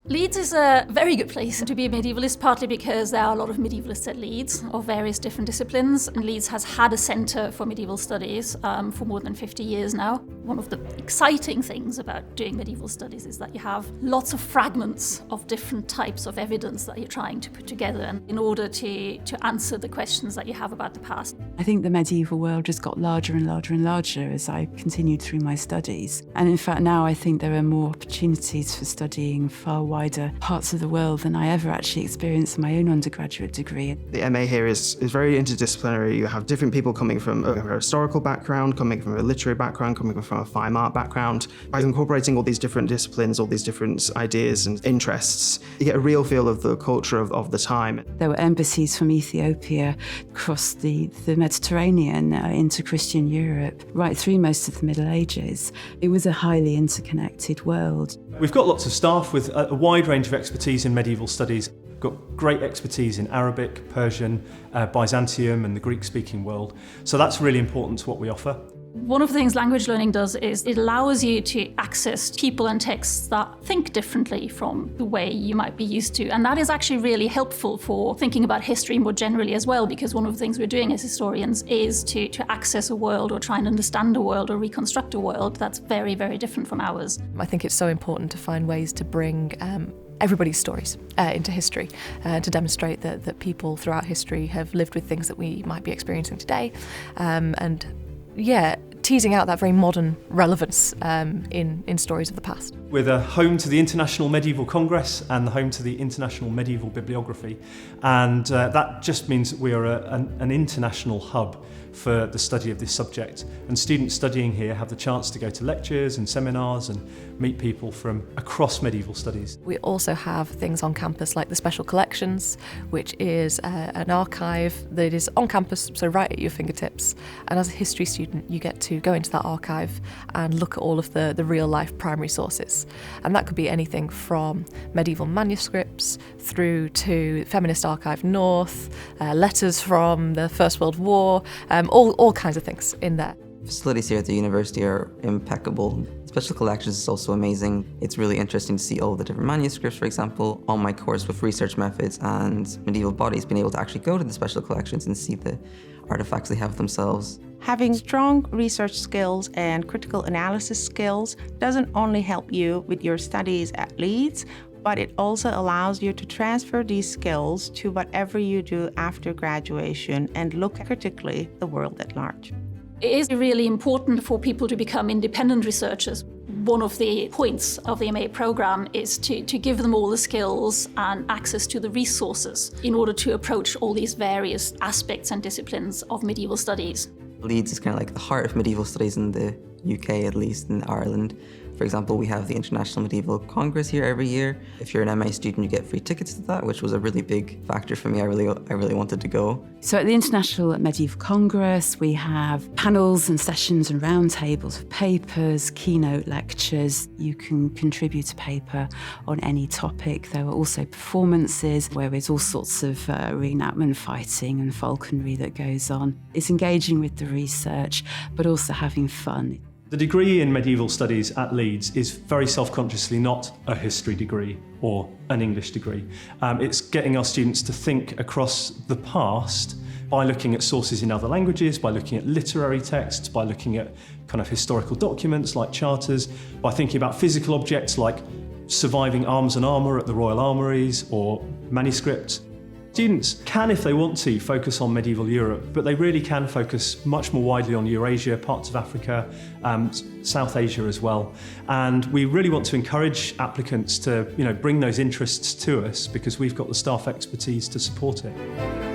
Leeds is a very good place to be a medievalist, partly because there are a lot of medievalists at Leeds of various different disciplines. And Leeds has had a centre for medieval studies for more than 50 years now. One of the exciting things about doing medieval studies is that you have lots of fragments of different types of evidence that you're trying to put together and in order to answer the questions that you have about the past. I think the medieval world just got larger and larger and larger as I continued through my studies. And in fact, now I think there are more opportunities for studying far wider parts of the world than I ever actually experienced in my own undergraduate degree. The MA here is very interdisciplinary. You have different people coming from a historical background, coming from a literary background, coming from a fine art background. By incorporating all these different disciplines, all these different ideas and interests, you get a real feel of the culture of the time. There were embassies from Ethiopia across the Mediterranean into Christian Europe, right through most of the Middle Ages. It was a highly interconnected world. We've got lots of staff with a wide range of expertise in medieval studies. We've got great expertise in Arabic, Persian, Byzantium and the Greek-speaking world. So that's really important to what we offer. One of the things language learning does is it allows you to access people and texts that think differently from the way you might be used to. And that is actually really helpful for thinking about history more generally as well, because one of the things we're doing as historians is to access a world or try and understand a world or reconstruct a world that's very, very different from ours. I think it's so important to find ways to bring everybody's stories into history, to demonstrate that people throughout history have lived with things that we might be experiencing today, and teasing out that very modern relevance in stories of the past. We're the home to the International Medieval Congress and the home to the International Medieval Bibliography, and that just means that we are an international hub for the study of this subject, and students studying here have the chance to go to lectures and seminars and meet people from across medieval studies. We also have things on campus like the Special Collections, which is an archive that is on campus, so right at your fingertips, and as a history student you get to go into that archive and look at all of the real life primary sources, and that could be anything from medieval manuscripts through to Feminist Archive North, letters from the First World War, all kinds of things in there. Facilities here at the university are impeccable. Special Collections is also amazing. It's really interesting to see all the different manuscripts, for example. On my course with research methods and medieval bodies, being able to actually go to the Special Collections and see the artifacts they have themselves. Having strong research skills and critical analysis skills doesn't only help you with your studies at Leeds, but it also allows you to transfer these skills to whatever you do after graduation and look critically at the world at large. It is really important for people to become independent researchers. One of the points of the MA programme is to give them all the skills and access to the resources in order to approach all these various aspects and disciplines of medieval studies. Leeds is kind of like the heart of medieval studies in the UK, at least in Ireland. For example, we have the International Medieval Congress here every year. If you're an MA student, you get free tickets to that, which was a really big factor for me. I really wanted to go. So at the International Medieval Congress, we have panels and sessions and roundtables of papers, keynote lectures. You can contribute a paper on any topic. There are also performances where there's all sorts of reenactment fighting and falconry that goes on. It's engaging with the research, but also having fun. The degree in medieval studies at Leeds is very self-consciously not a history degree or an English degree. It's getting our students to think across the past by looking at sources in other languages, by looking at literary texts, by looking at kind of historical documents like charters, by thinking about physical objects like surviving arms and armour at the Royal Armouries or manuscripts. Students can, if they want to, focus on medieval Europe, but they really can focus much more widely on Eurasia, parts of Africa, South Asia as well. And we really want to encourage applicants to, bring those interests to us because we've got the staff expertise to support it.